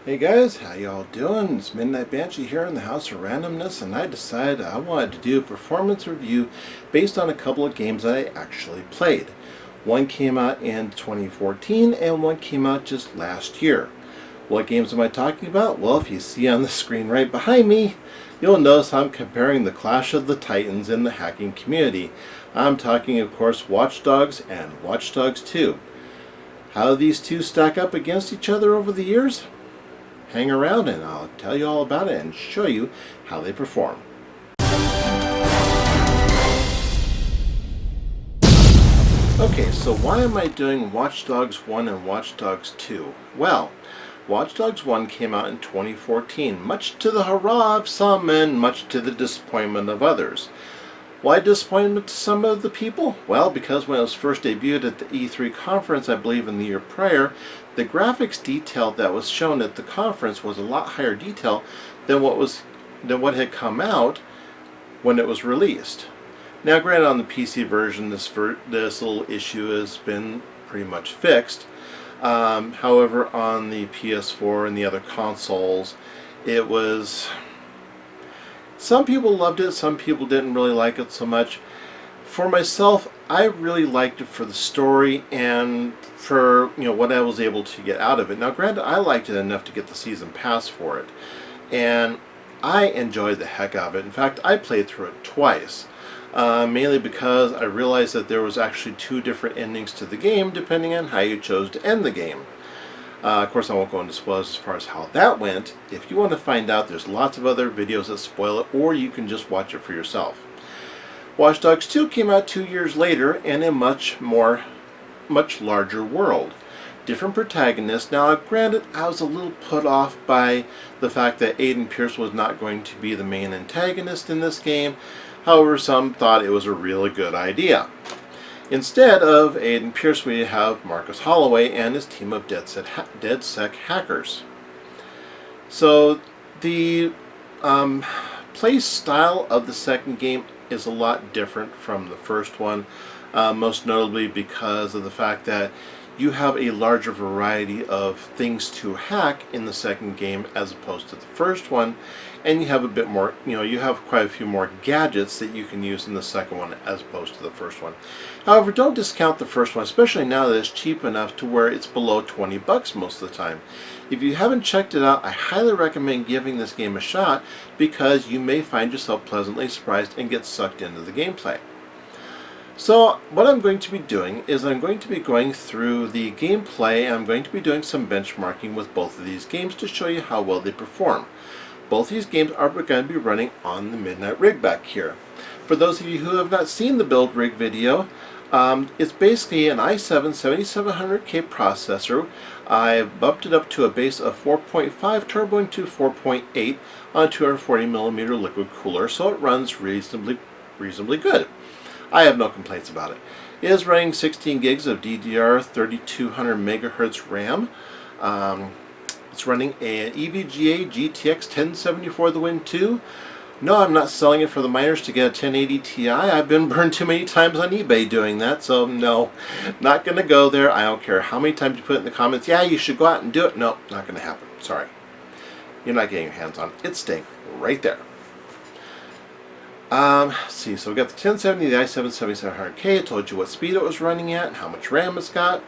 Hey guys, how y'all doing? It's Midnight Banshee here in the House of Randomness, and I decided I wanted to do a performance review based on a couple of games that I actually played. One came out in 2014 and one came out just last year. What games am I talking about? Well, if you see on the screen right behind me, you'll notice I'm comparing the Clash of the Titans in the hacking community. I'm talking, of course, Watch Dogs and Watch Dogs 2. How do these two stack up against each other over the years? Hang around and I'll tell you all about it and show you how they perform. Okay, so why am I doing Watch Dogs 1 and Watch Dogs 2? Well, Watch Dogs 1 came out in 2014, much to the hurrah of some and much to the disappointment of others. Why disappointment to some of the people? Well, because when it was first debuted at the E3 conference, I believe in the year prior, the graphics detail that was shown at the conference was a lot higher detail than what had come out when it was released. Now, granted, on the PC version, this little issue has been pretty much fixed. However, on the PS4 and the other consoles, it was... Some people loved it, some people didn't really like it so much. For myself, I really liked it for the story and for what I was able to get out of it. Now granted, I liked it enough to get the season pass for it, and I enjoyed the heck out of it. In fact, I played through it twice, mainly because I realized that there was actually two different endings to the game depending on how you chose to end the game. Of course, I won't go into spoilers as far as how that went. If you want to find out, there's lots of other videos that spoil it, or you can just watch it for yourself. Watch Dogs 2 came out 2 years later in a much larger world. Different protagonists. Now, granted, I was a little put off by the fact that Aiden Pierce was not going to be the main antagonist in this game. However, some thought it was a really good idea. Instead of Aiden Pierce, we have Marcus Holloway and his team of DedSec hackers. So the play style of the second game is a lot different from the first one, most notably because of the fact that you have a larger variety of things to hack in the second game as opposed to the first one, and you have a bit more, you have quite a few more gadgets that you can use in the second one as opposed to the first one. However, don't discount the first one, especially now that it's cheap enough to where it's below 20 bucks most of the time. If you haven't checked it out, I highly recommend giving this game a shot because you may find yourself pleasantly surprised and get sucked into the gameplay. So what I'm going to be doing is I'm going to be going through the gameplay, and I'm going to be doing some benchmarking with both of these games to show you how well they perform. Both these games are going to be running on the Midnight rig back here. For those of you who have not seen the build rig video, it's basically an i7-7700K processor. I bumped it up to a base of 4.5 turbo into 4.8 on a 240mm liquid cooler, so it runs reasonably good. I have no complaints about it. It is running 16 gigs of DDR 3200 megahertz RAM. It's running an EVGA GTX 1070 the Win 2. No, I'm not selling it for the miners to get a 1080 Ti. I've been burned too many times on eBay doing that, so no, not going to go there. I don't care how many times you put it in the comments, yeah, you should go out and do it. No, not going to happen. Sorry. You're not getting your hands on it. It's staying right there. Let's see, so we got the 1070, the i7-7700K. I told you what speed it was running at and how much RAM it's got.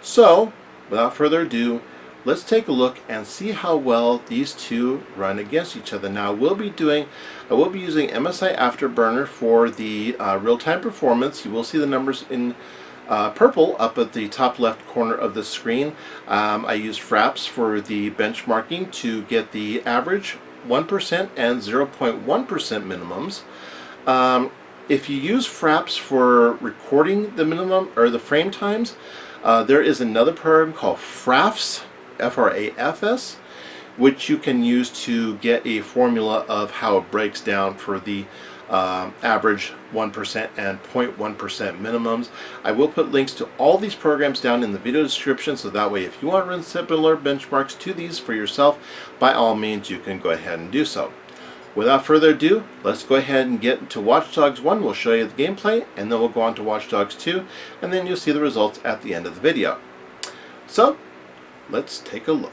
So, without further ado, let's take a look and see how well these two run against each other. Now, I will be using MSI Afterburner for the real-time performance. You will see the numbers in purple up at the top left corner of the screen. I use Fraps for the benchmarking to get the average 1% and 0.1% minimums. If you use Fraps for recording the minimum or the frame times, there is another program called Frafs, F-R-A-F-S, which you can use to get a formula of how it breaks down for the average 1% and 0.1% minimums. I will put links to all these programs down in the video description, so that way if you want to run similar benchmarks to these for yourself, by all means you can go ahead and do so. Without further ado, let's go ahead and get to Watch Dogs 1. We'll show you the gameplay, and then we'll go on to Watch Dogs 2, and then you'll see the results at the end of the video. So, let's take a look.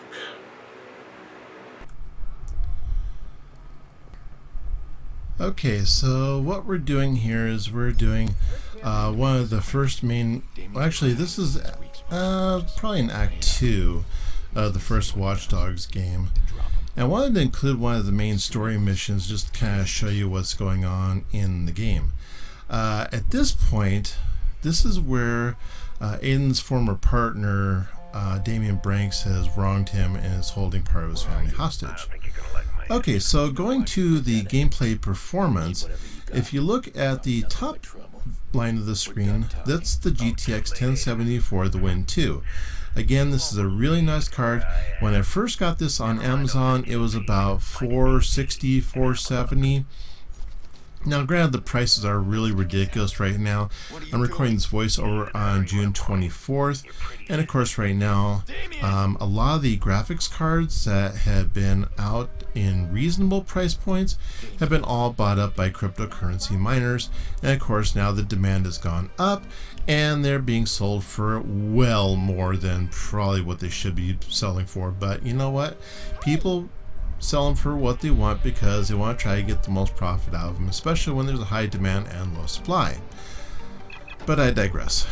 Okay, so what we're doing here is we're doing one of the first main, well, actually this is probably in Act 2 of the first Watch Dogs game. And I wanted to include one of the main story missions just to kind of show you what's going on in the game. At this point, this is where Aiden's former partner, Damian Branks, has wronged him and is holding part of his family hostage. Okay, so going to the gameplay performance, if you look at the top line of the screen, that's the GTX 1070 for the Win 2. Again, this is a really nice card. When I first got this on Amazon, it was about $460, $470. Now, granted, the prices are really ridiculous right now. I'm recording this voiceover on June 24th, and of course, right now, a lot of the graphics cards that have been out in reasonable price points have been all bought up by cryptocurrency miners, and of course, now the demand has gone up, and they're being sold for well more than probably what they should be selling for. But you know what? People sell them for what they want because they want to try to get the most profit out of them, especially when there's a high demand and low supply. But I digress.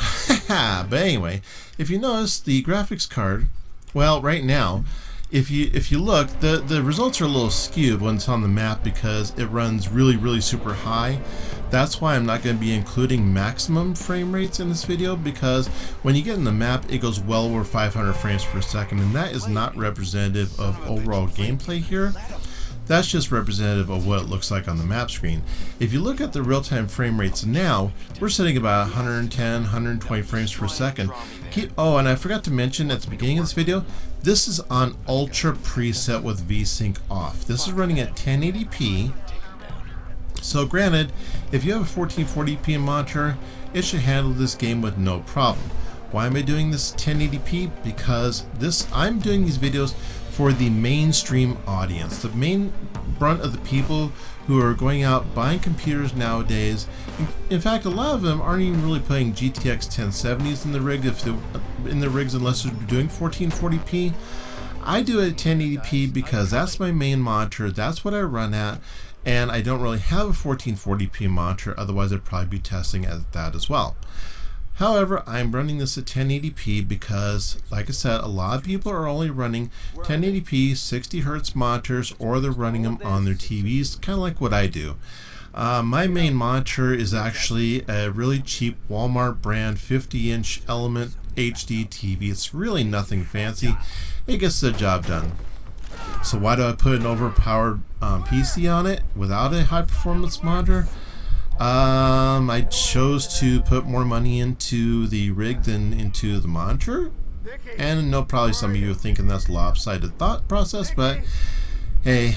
But anyway, if you notice the graphics card, well, right now, if you look, the results are a little skewed when it's on the map because it runs really super high. That's why I'm not going to be including maximum frame rates in this video, because when you get in the map, it goes well over 500 frames per second, and that is not representative of overall gameplay here. That's just representative of what it looks like on the map screen. If you look at the real-time frame rates now, we're sitting about 110, 120 frames per second. Oh, and I forgot to mention at the beginning of this video, this is on Ultra preset with VSync off. This is running at 1080p. So granted, if you have a 1440p monitor, it should handle this game with no problem. Why am I doing this 1080p? Because I'm doing these videos for the mainstream audience, the main brunt of the people who are going out buying computers nowadays. In fact, a lot of them aren't even really putting GTX 1070s in the rig rigs unless they're doing 1440p. I do it at 1080p because that's my main monitor, that's what I run at, and I don't really have a 1440p monitor, otherwise I'd probably be testing at that as well. However, I'm running this at 1080p because, like I said, a lot of people are only running 1080p 60Hz monitors, or they're running them on their TVs, kind of like what I do. My main monitor is actually a really cheap Walmart brand 50-inch Element HD TV. It's really nothing fancy. It gets the job done. So why do I put an overpowered PC on it without a high-performance monitor? I chose to put more money into the rig than into the monitor, and I know probably some of you are thinking that's a lopsided thought process, but hey,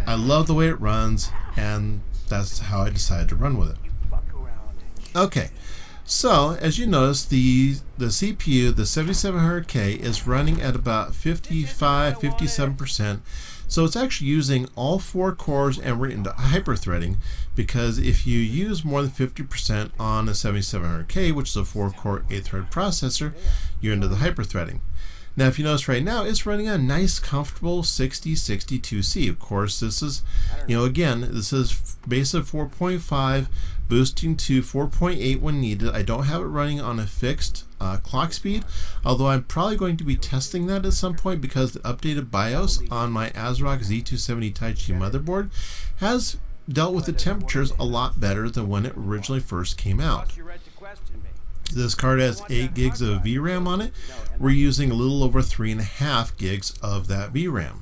I love the way it runs, and that's how I decided to run with it. Okay, so as you notice, the CPU, the 7700K, is running at about 55-57%. So it's actually using all 4 cores, and we're into hyper-threading, because if you use more than 50% on a 7700K, which is a 4-core 8-thread processor, you're into the hyper-threading. Now, if you notice right now, it's running a nice, comfortable 6062C. Of course, this is, again, this is base of 4.5, boosting to 4.8 when needed. I don't have it running on a fixed clock speed, although I'm probably going to be testing that at some point because the updated BIOS on my ASRock Z270 Taichi motherboard has dealt with the temperatures a lot better than when it originally first came out. This card has 8 gigs of VRAM on it. We're using a little over 3.5 gigs of that VRAM.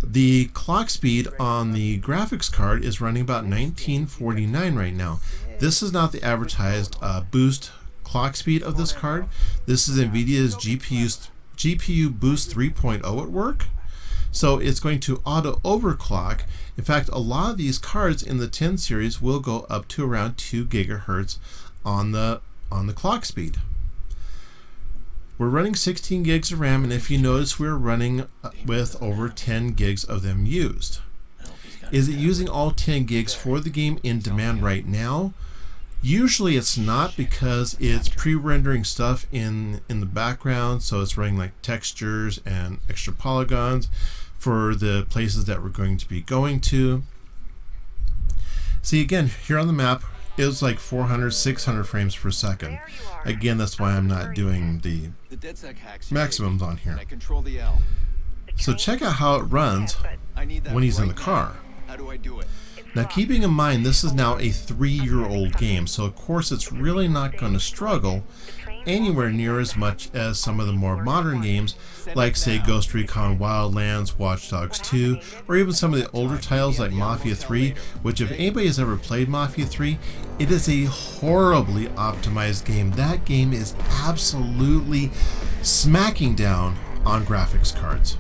The clock speed on the graphics card is running about 1949 right now. This is not the advertised boost clock speed of this card. This is NVIDIA's GPU Boost 3.0 at work. So it's going to auto overclock. In fact, a lot of these cards in the 10 series will go up to around 2 gigahertz on the clock speed. We're running 16 gigs of RAM, and if you notice, we're running with over 10 gigs of them used. Is it using all 10 gigs for the game in demand right now? Usually it's not, because it's pre-rendering stuff in the background, so it's running like textures and extra polygons for the places that we're going to be going to. See, again, here on the map, it was like 400, 600 frames per second. Again, that's why I'm not doing the maximums on here. So check out how it runs when he's in the car. Now, keeping in mind, this is now a 3-year-old game, so of course it's really not going to struggle anywhere near as much as some of the more modern games, like say Ghost Recon Wildlands, Watch Dogs 2, or even some of the older titles like Mafia 3, which if anybody has ever played Mafia 3, it is a horribly optimized game. That game is absolutely smacking down on graphics cards.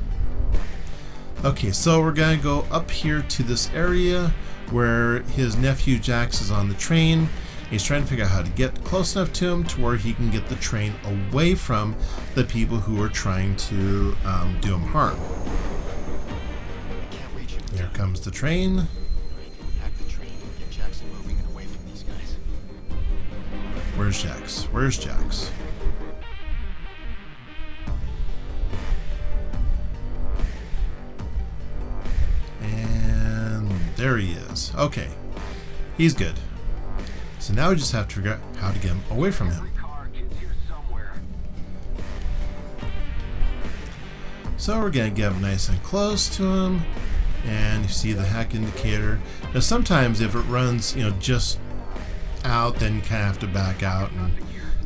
Okay, so we're going to go up here to this area where his nephew Jax is on the train. He's trying to figure out how to get close enough to him to where he can get the train away from the people who are trying to do him harm. Here comes the train. Where's Jax? Where's Jax? And there he is. Okay, he's good. So now we just have to figure out how to get him away from him. So we're going to get him nice and close to him, and you see the hack indicator. Now sometimes if it runs, just out, then you kind of have to back out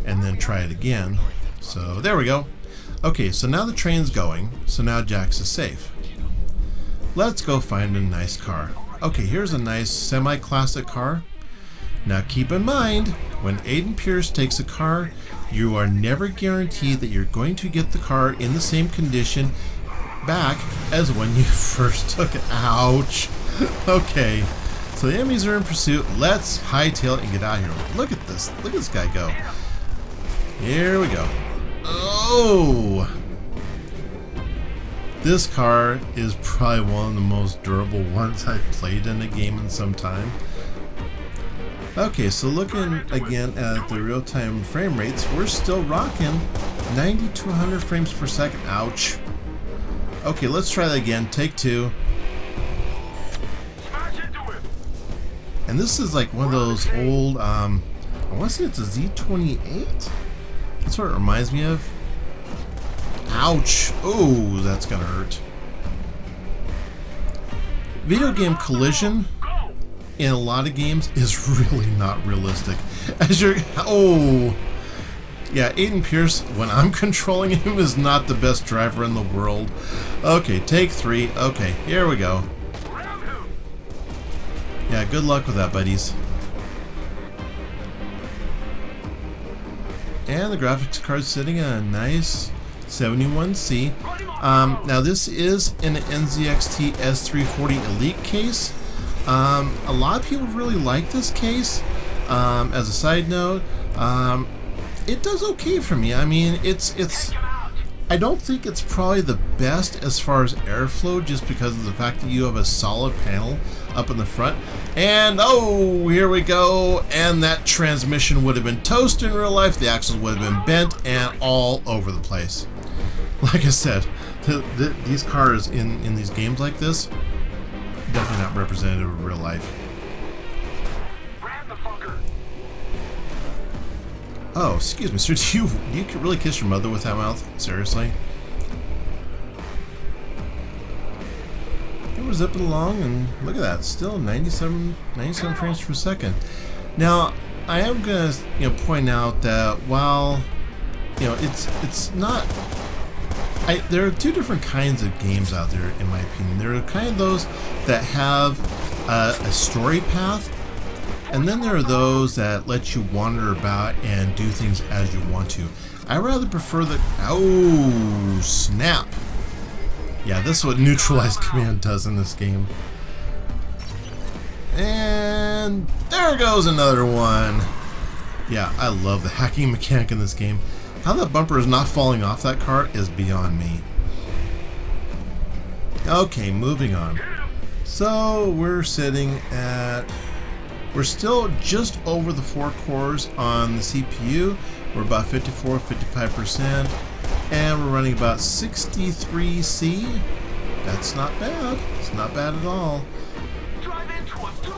and then try it again. So there we go. Okay, so now the train's going, so now Jax is safe. Let's go find a nice car. Okay, here's a nice semi-classic car. Now keep in mind, when Aiden Pierce takes a car, you are never guaranteed that you're going to get the car in the same condition back as when you first took it. Ouch! Okay, so the enemies are in pursuit. Let's hightail it and get out of here. Look at this. Look at this guy go. Here we go. Oh! This car is probably one of the most durable ones I've played in a game in some time. Okay, so looking again at the real-time frame rates, we're still rocking 90 to 100 frames per second. Ouch. Okay, let's try that again. Take two. And this is like one of those old, I want to say it's a Z28? That's what it reminds me of. Ouch. Oh, that's gonna hurt. Video game collision in a lot of games is really not realistic. As you're, oh, yeah, Aiden Pierce, when I'm controlling him, is not the best driver in the world. Okay, take three. Okay, here we go. Yeah, good luck with that, buddies. And the graphics card's sitting at a nice 71C. Now this is an NZXT S340 Elite case. A lot of people really like this case. As a side note, it does okay for me. I mean, it's I don't think it's probably the best as far as airflow, just because of the fact that you have a solid panel up in the front. And oh, here we go. And that transmission would have been toast in real life. The axles would have been bent and all over the place. Like I said, these cars in these games like this, definitely not representative of real life. Oh, excuse me, sir. Do you really kiss your mother with that mouth? Seriously? Okay, we're zipping along, and look at that. Still 97 frames per second. Now, I am gonna point out that while it's not. There are two different kinds of games out there, in my opinion. There are kind of those that have a story path, and then there are those that let you wander about and do things as you want to. I rather prefer the... Oh, snap. Yeah, this is what Neutralize Command does in this game. And there goes another one. Yeah, I love the hacking mechanic in this game. How that bumper is not falling off that car is beyond me. Okay, moving on. So we're sitting at... We're still just over the 4 cores on the CPU. We're about 54-55%. And we're running about 63C. That's not bad. It's not bad at all.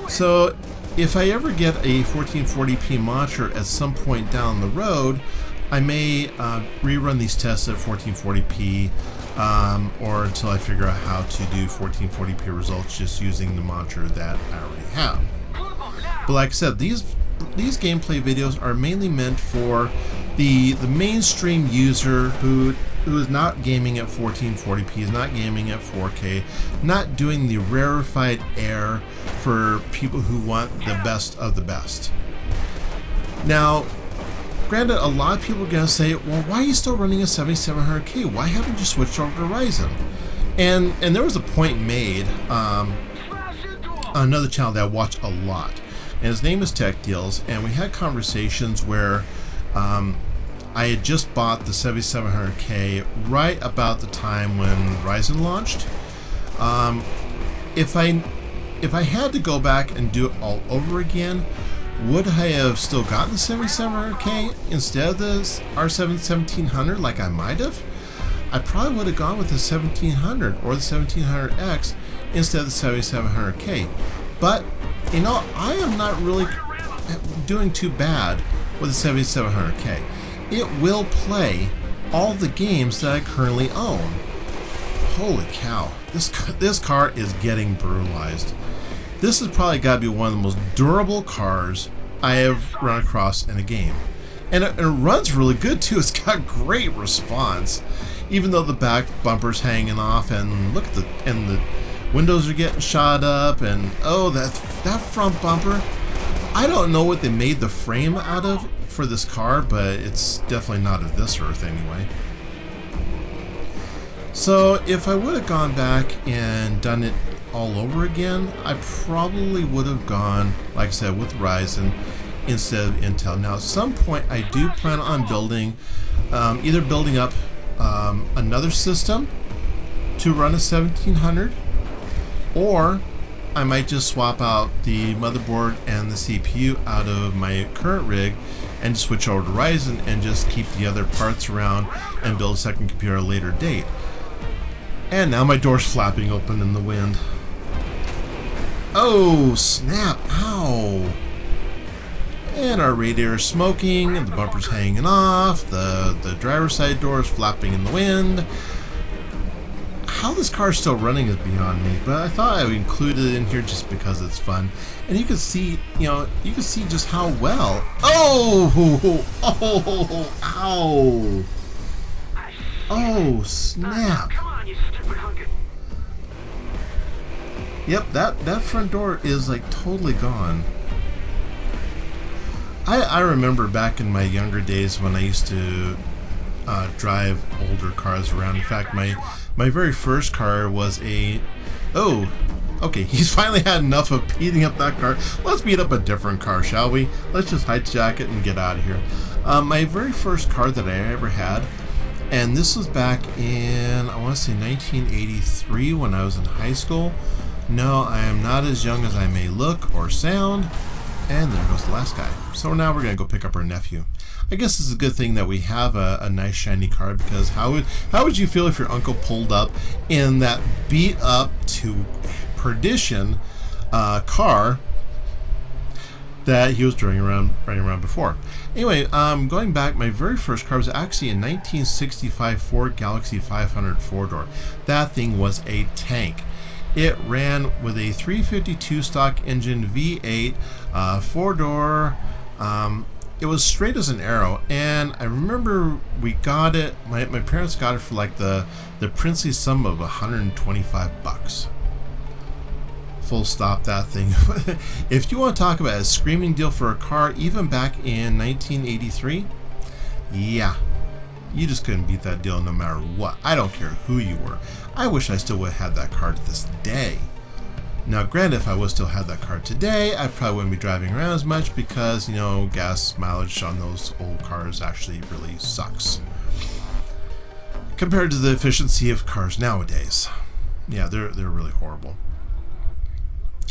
So if I ever get a 1440p monitor at some point down the road, I may rerun these tests at 1440p or until I figure out how to do 1440p results just using the monitor that I already have. But like I said, these gameplay videos are mainly meant for the mainstream user who is not gaming at 1440p, is not gaming at 4K, not doing the rarefied air for people who want the best of the best. Now, granted, a lot of people are going to say, well, why are you still running a 7700K? Why haven't you switched over to Ryzen? And there was a point made on another channel that I watch a lot, and his name is Tech Deals, and we had conversations where I had just bought the 7700K right about the time when Ryzen launched. If I had to go back and do it all over again, would I have still gotten the 7700K instead of the R7 1700 like I might have? I probably would have gone with the 1700 or the 1700X instead of the 7700K. But, you know, I am not really doing too bad with the 7700K. It will play all the games that I currently own. Holy cow, this car is getting brutalized. This has probably got to be one of the most durable cars I have run across in a game. And it runs really good too. It's got great response. Even though the back bumper's hanging off, and look at the windows are getting shot up, and oh, that front bumper. I don't know what they made the frame out of for this car, but it's definitely not of this earth anyway. So if I would have gone back and done it all over again, I probably would have gone, like I said, with Ryzen instead of Intel. Now at some point I do plan on building, either building up another system to run a 1700, or I might just swap out the motherboard and the CPU out of my current rig and switch over to Ryzen and just keep the other parts around and build a second computer at a later date. And now my door's flapping open in the wind. Oh, snap. Ow. And our radiator is smoking, and the bumper's hanging off, the driver's side door is flapping in the wind. How this car is still running is beyond me, but I thought I would include it in here just because it's fun. And you can see, you can see just how well. Oh, ow. Oh, snap. Yep, that front door is like totally gone. I remember back in my younger days when I used to drive older cars around. In fact, my very first car was a... Oh, okay, he's finally had enough of beating up that car. Let's beat up a different car, shall we? Let's just hijack it and get out of here. My very first car that I ever had, and this was back in, I want to say 1983 when I was in high school. No, I am not as young as I may look or sound. And there goes the last guy. So now we're going to go pick up our nephew. I guess it's a good thing that we have a nice shiny car, because how would you feel if your uncle pulled up in that beat up to perdition car that he was driving around before? Anyway, going back, my very first car was actually a 1965 Ford Galaxy 500 four-door. That thing was a tank. It ran with a 352 stock engine V8, four-door. It was straight as an arrow, and I remember we got it. My parents got it for like the princely sum of $125. Full stop. That thing. If you want to talk about a screaming deal for a car, even back in 1983, yeah. You just couldn't beat that deal no matter what. I don't care who you were. I wish I still would have had that car to this day. Now, granted, if I would still have that car today, I probably wouldn't be driving around as much because, you know, gas mileage on those old cars actually really sucks compared to the efficiency of cars nowadays. Yeah, they're really horrible.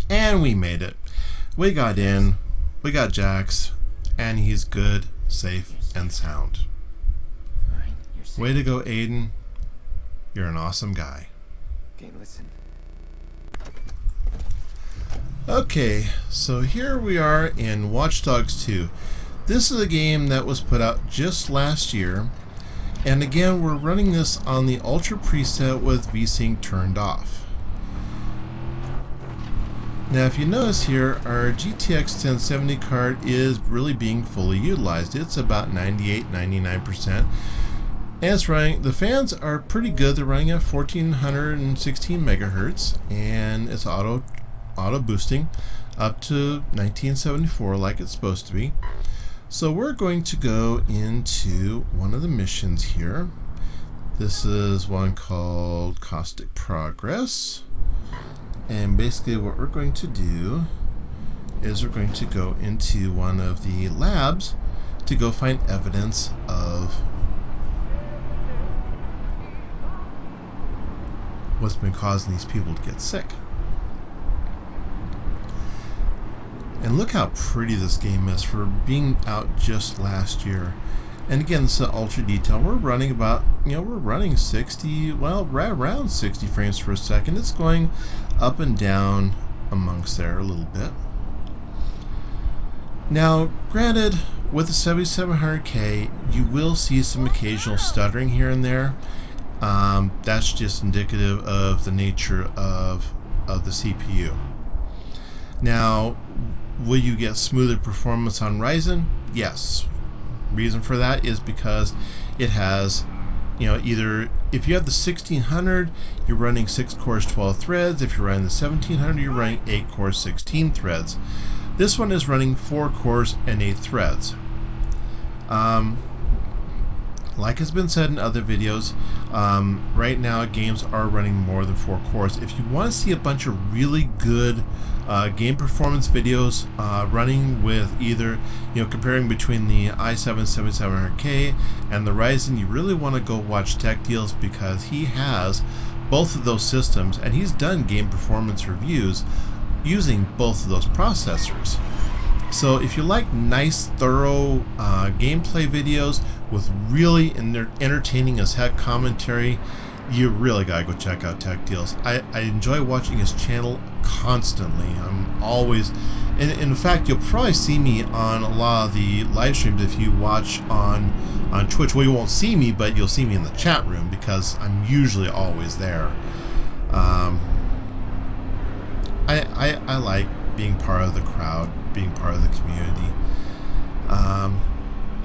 And we made it. We got in, we got Jax, and he's good, safe, and sound. Way to go, Aiden. You're an awesome guy. Okay, listen. Okay, so here we are in Watch Dogs 2. This is a game that was put out just last year, and again we're running this on the Ultra preset with VSync turned off. Now if you notice here, our GTX 1070 card is really being fully utilized. It's about 98-99%. And it's running, the fans are pretty good. They're running at 1416 megahertz, and it's auto boosting up to 1974 like it's supposed to be. So we're going to go into one of the missions here. This is one called Caustic Progress. And basically what we're going to do is we're going to go into one of the labs to go find evidence of what's been causing these people to get sick. And look how pretty this game is for being out just last year. And again, it's an ultra detail. We're running about, we're running 60, well, right around 60 frames per second. It's going up and down amongst there a little bit. Now, granted, with the 7700K, you will see some occasional stuttering here and there. That's just indicative of the nature of the CPU. Now, will you get smoother performance on Ryzen? Yes. Reason for that is because it has, either if you have the 1600, you're running 6 cores, 12 threads. If you're running the 1700, you're running 8 cores, 16 threads. This one is running 4 cores and 8 threads. Like has been said in other videos, right now games are running more than 4 cores. If you want to see a bunch of really good game performance videos running with either, comparing between the i7 7700K and the Ryzen, you really want to go watch Tech Deals, because he has both of those systems and he's done game performance reviews using both of those processors. So if you like nice, thorough gameplay videos with really entertaining as heck commentary, you really gotta go check out Tech Deals. I enjoy watching his channel constantly. I'm always, and in fact, you'll probably see me on a lot of the live streams if you watch on Twitch. Well, you won't see me, but you'll see me in the chat room because I'm usually always there. I like being part of the crowd, being part of the community.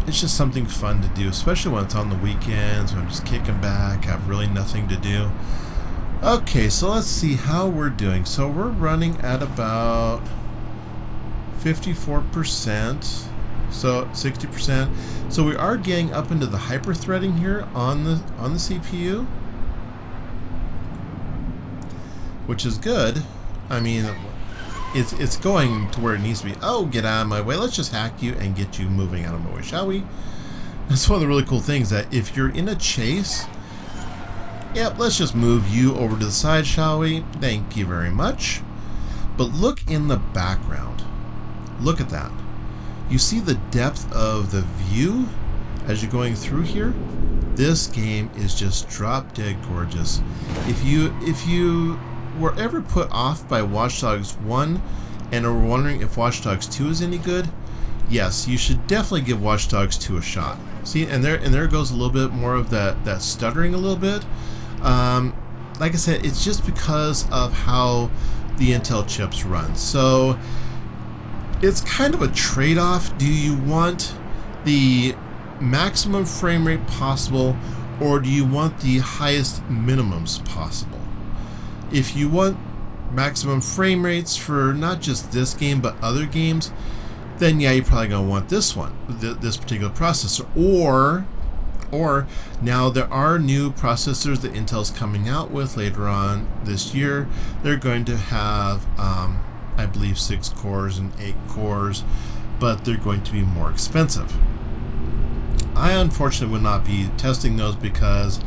It's just something fun to do, especially when it's on the weekends, when I'm just kicking back, have really nothing to do. Okay, so let's see how we're doing. So we're running at about 54%, so 60%. So we are getting up into the hyper-threading here on the CPU, which is good. I mean, it's going to where it needs to be. Oh, get out of my way. Let's just hack you and get you moving out of my way, shall we? That's one of the really cool things, that if you're in a chase, yep, let's just move you over to the side, shall we? Thank you very much. But look in the background. Look at that. You see the depth of the view as you're going through here? This game is just drop dead gorgeous. If you were ever put off by Watch Dogs 1 and are wondering if Watch Dogs 2 is any good, yes, you should definitely give Watch Dogs 2 a shot. See, and there goes a little bit more of that stuttering a little bit. Like I said, it's just because of how the Intel chips run. So it's kind of a trade-off. Do you want the maximum frame rate possible, or do you want the highest minimums possible? If you want maximum frame rates for not just this game but other games, then yeah, you're probably going to want this one, this particular processor. Or now there are new processors that Intel's coming out with later on this year. They're going to have, I believe, 6 cores and 8 cores, but they're going to be more expensive. I unfortunately would not be testing those because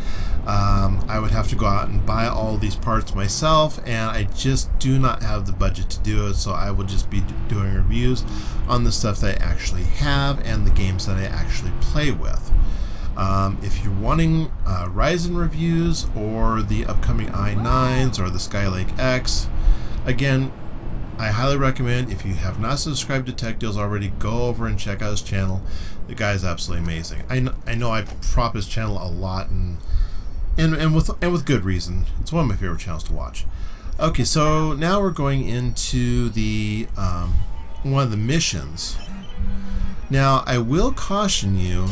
I would have to go out and buy all these parts myself, and I just do not have the budget to do it. So I will just be doing reviews on the stuff that I actually have and the games that I actually play with. If you're wanting Ryzen reviews or the upcoming i9s or the Skylake X, again, I highly recommend, if you have not subscribed to Tech Deals already, go over and check out his channel. The guy's absolutely amazing. I know I prop his channel a lot, and with good reason. It's one of my favorite channels to watch. Okay, so now we're going into the one of the missions. Now, I will caution you,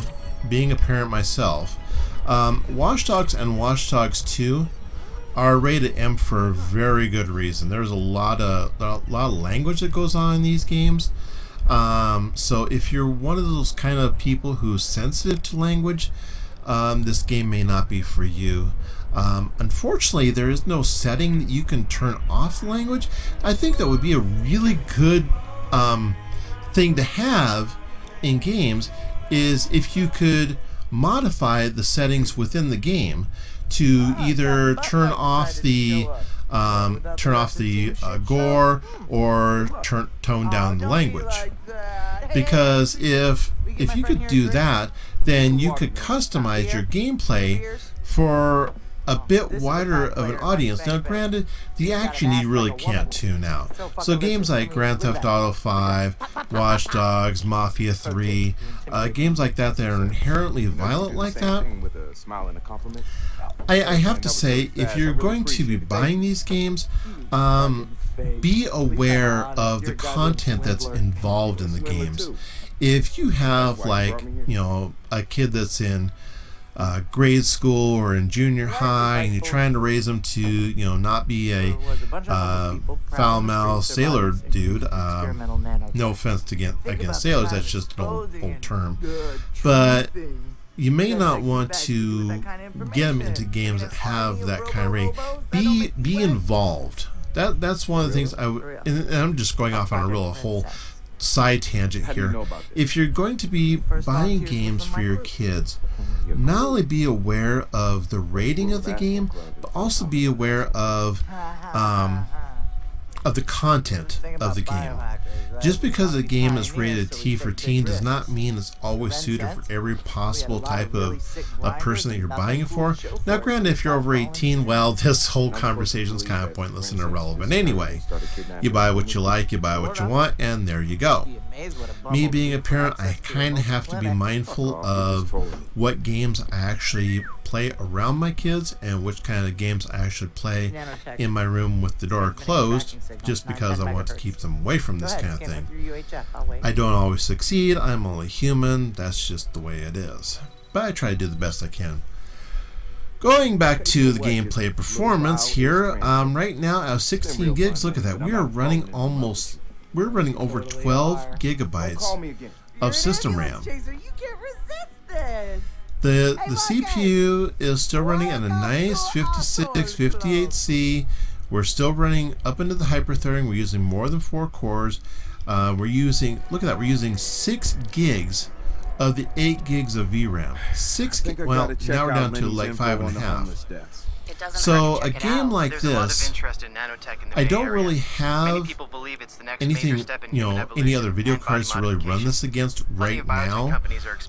being a parent myself, Watch Dogs and Watch Dogs 2 are rated M for a very good reason. There's a lot of language that goes on in these games. So if you're one of those kind of people who's sensitive to language, this game may not be for you. Unfortunately, there is no setting that you can turn off the language. I think that would be a really good thing to have in games, is if you could modify the settings within the game to either turn off the gore or tone down the language. Because if you could do that, then you could customize your gameplay for a bit wider of an audience. Now, granted, the action you really can't tune out. So games like Grand Theft Auto 5, Watch Dogs, Mafia 3, games like that are inherently violent like that, I have to say, if you're going to be buying these games, be aware of the content that's involved in the games. If you have, like, you know, a kid that's in grade school or in junior high, and you're trying to raise them to, you know, not be a foul-mouthed sailor dude. No offense against sailors, that's just an old term. But you may not want to get them into games that have that kind of rating. Be involved. That's one of the things and I'm just going off on a whole side tangent here. If you're going to be buying games for your kids, not only be aware of the rating of the game, but also be aware of the content of the game. Just because a game is rated T for teen does not mean it's always suited for every possible type of person that you're buying it for. Now, granted, if you're over 18, well, this whole conversation is kind of pointless and irrelevant anyway. You buy what you like, you buy what you want, and there you go. Me being a parent, I kind of have to be mindful of what games I actually play around my kids and which kind of games I actually play in my room with the door closed, just because I want to keep them away from this kind of thing. I don't always succeed. I'm only human. That's just the way it is. But I try to do the best I can. Going back to the gameplay performance here, right now at 16 gigs, look at that. We're running over 12 gigabytes of system RAM. The CPU is still running at a nice 5658C. We're still running up into the hyperthreading. We're using more than 4 cores. We're using 6 gigs of the 8 gigs of VRAM. 6 gigs. Well, now we're down to like 5.5. So a game like this, I don't really have anything, any other video cards to really run this against right now.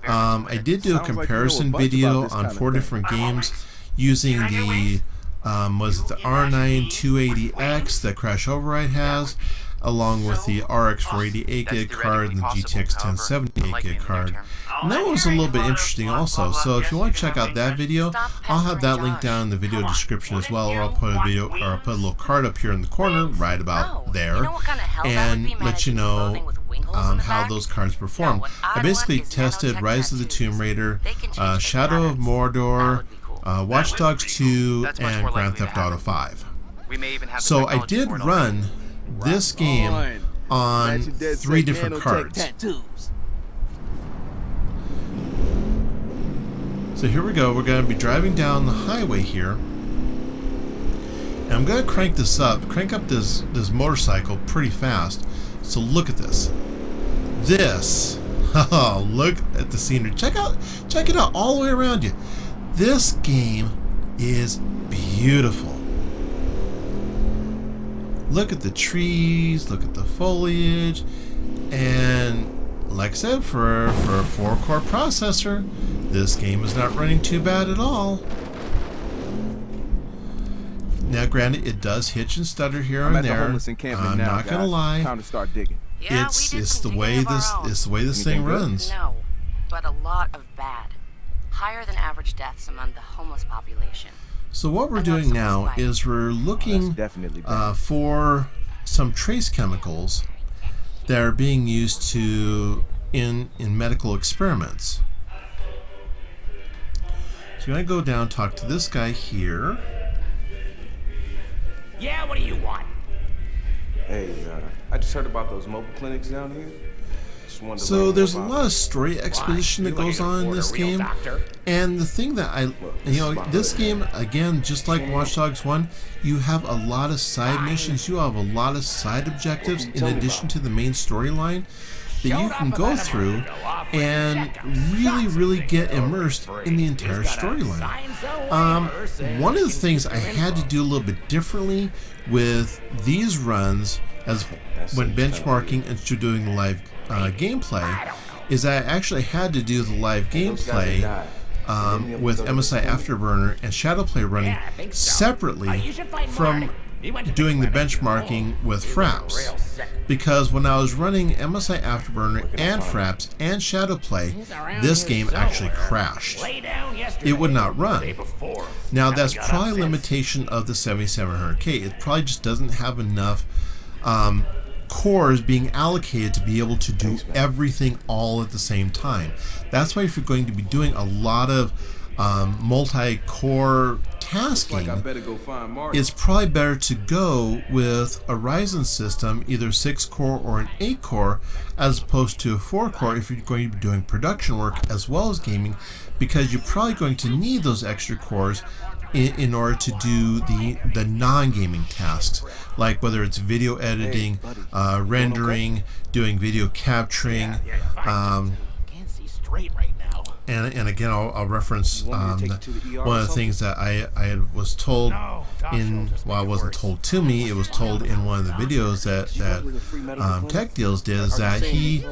I did do a comparison video on 4 different games using the the R9 280X that Crash Override has, along with the RX 488 gig card and the GTX 1070 gig card. And that was a little bit interesting also. So if you want to check out that video, I'll have that link down in the video description as well, or I'll put a little card up here in the corner right about there, and let you know how those cards perform. I basically tested Rise of the Tomb Raider, Shadow of Mordor, Watch Dogs 2, and Grand Theft Auto 5. So I did run this game on 3 different cards. So here we go. We're going to be driving down the highway here, and I'm going to crank up this motorcycle pretty fast. So look at this. Oh, look at the scenery. Check it out all the way around you. This game is beautiful. Look at the trees, look at the foliage, and like I said, for a 4-core processor, this game is not running too bad at all. Now, granted, it does hitch and stutter here I'm and at the there. homeless encampment I'm now, not gonna guys. lie. Time to start digging. Yeah, It's we did it's the some way digging of this our own. it's the way this thing Anything good? runs. No, but a lot of bad. Higher than average deaths among the homeless population. So what we're I love doing someone's now life. is we're looking Definitely bad. for some trace chemicals that are being used to in medical experiments. So I'm gonna go down, talk to this guy here. Yeah, what do you want? Hey, I just heard about those mobile clinics down here. Just wanted to So learn there's a more lot about of story exposition that goes on in this game, and the thing that this game, again, just like Watch Dogs 1, you have a lot of side missions, you have a lot of side objectives in addition to the main storyline that you can go through and really get immersed in the entire storyline. One of the things I had to do a little bit differently with these runs as when benchmarking and doing the live gameplay is I actually had to do the live gameplay with MSI Afterburner and Shadowplay running separately from doing the benchmarking with Fraps, because when I was running MSI Afterburner and Fraps and Shadowplay, this game actually crashed. It would not run. Now that's probably a limitation of the 7700K. It probably just doesn't have enough cores being allocated to be able to do everything all at the same time. That's why if you're going to be doing a lot of multi-core tasking, it's probably better to go with a Ryzen system, either 6-core or an 8-core, as opposed to a 4-core if you're going to be doing production work as well as gaming, because you're probably going to need those extra cores in order to do the non-gaming tasks, like whether it's video editing, rendering, doing video capturing, Can't see straight right now. and again, I'll reference one of the things that I was told in, well, it wasn't told to me, it was told in one of the videos that Tech Deals did, is that he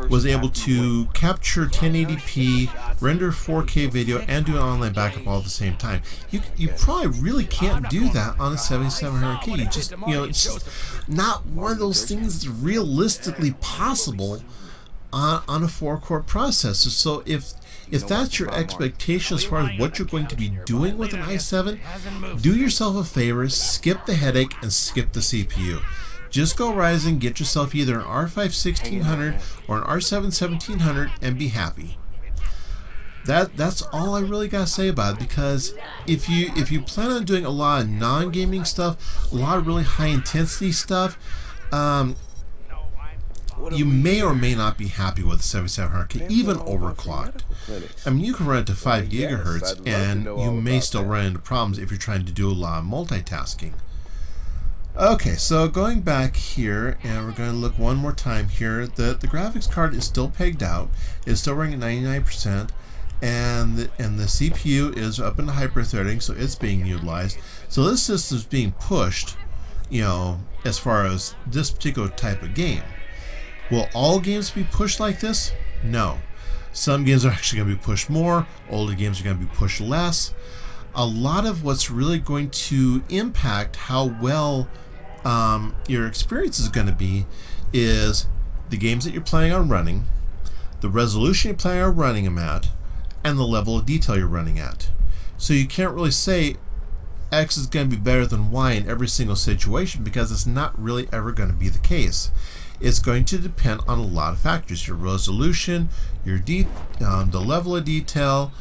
was able to capture 1080p, render 4K video, and do an online backup all at the same time. You probably really can't do that on a 7700K. You just, it's just not one of those things that's realistically possible on a 4-core processor. So if that's your expectation as far as what you're going to be doing with an i7, do yourself a favor, skip the headache and skip the CPU. Just go Ryzen, get yourself either an R5 1600 or an R7 1700 and be happy. That's all I really gotta say about it, because if you plan on doing a lot of non-gaming stuff, a lot of really high intensity stuff, you may or may not be happy with the 7700K, even overclocked. I mean, you can run it to 5 gigahertz and you may still run into problems if you're trying to do a lot of multitasking. Okay, so going back here, and we're going to look one more time here. The graphics card is still pegged out. It's still running at 99%, and the CPU is up into hyper-threading, so it's being utilized. So this system is being pushed, as far as this particular type of game. Will all games be pushed like this? No. Some games are actually going to be pushed more. Older games are going to be pushed less. A lot of what's really going to impact how well your experience is going to be is the games that you're planning on running, the resolution you're planning on running them at, and the level of detail you're running at. So you can't really say X is going to be better than Y in every single situation, because it's not really ever going to be the case. It's going to depend on a lot of factors: your resolution, the level of detail,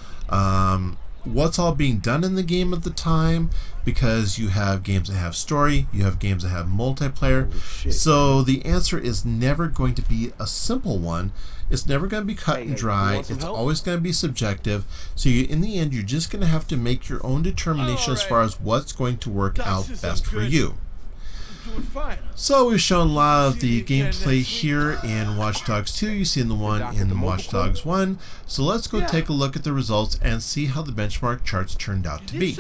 what's all being done in the game at the time, because you have games that have story, you have games that have multiplayer. So the answer is never going to be a simple one. It's never going to be cut and dry. It's always going to be subjective. So in the end, you're just going to have to make your own determination as far as what's going to work out best for you. So we've shown a lot of the gameplay here in Watch Dogs 2. You've seen the one in Watch Dogs 1. So let's go take a look at the results and see how the benchmark charts turned out to be.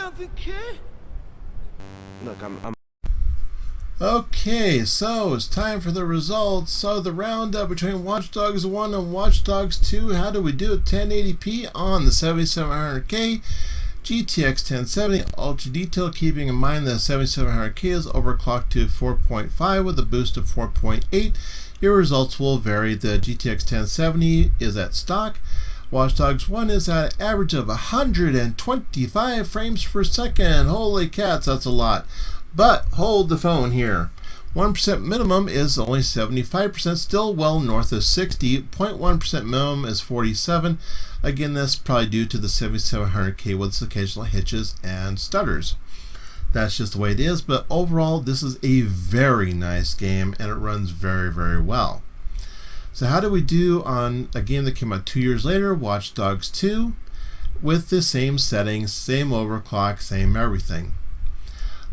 Look, I'm Okay, so it's time for the results. So the roundup between Watch Dogs 1 and Watch Dogs 2. How do we do at 1080p on the 7700K? GTX 1070 Ultra Detail, keeping in mind that 7700K is overclocked to 4.5 with a boost of 4.8. Your results will vary. The GTX 1070 is at stock. Watch Dogs 1 is at an average of 125 frames per second. Holy cats, that's a lot. But hold the phone here. 1% minimum is only 75%, still well north of 60. 0.1% minimum is 47. Again, that's probably due to the 7700K with its occasional hitches and stutters. That's just the way it is, but overall, this is a very nice game, and it runs very, very well. So how do we do on a game that came out 2 years later, Watch Dogs 2, with the same settings, same overclock, same everything?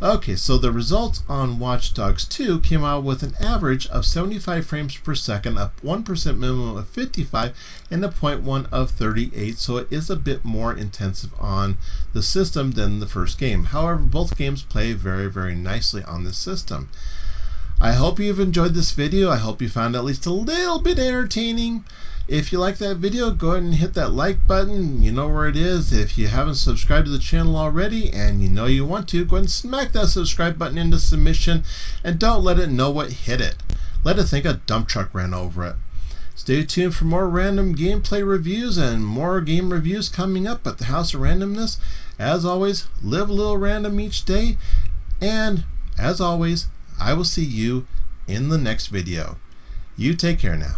Okay, so the results on Watch Dogs 2 came out with an average of 75 frames per second, a 1% minimum of 55, and a 0.1 of 38, so it is a bit more intensive on the system than the first game. However, both games play very, very nicely on this system. I hope you've enjoyed this video. I hope you found it at least a little bit entertaining. If you like that video, go ahead and hit that like button. You know where it is. If you haven't subscribed to the channel already and you know you want to, go ahead and smack that subscribe button into submission, and don't let it know what hit it. Let it think a dump truck ran over it. Stay tuned for more random gameplay reviews and more game reviews coming up at the House of Randomness. As always, live a little random each day, and as always, I will see you in the next video. You take care now.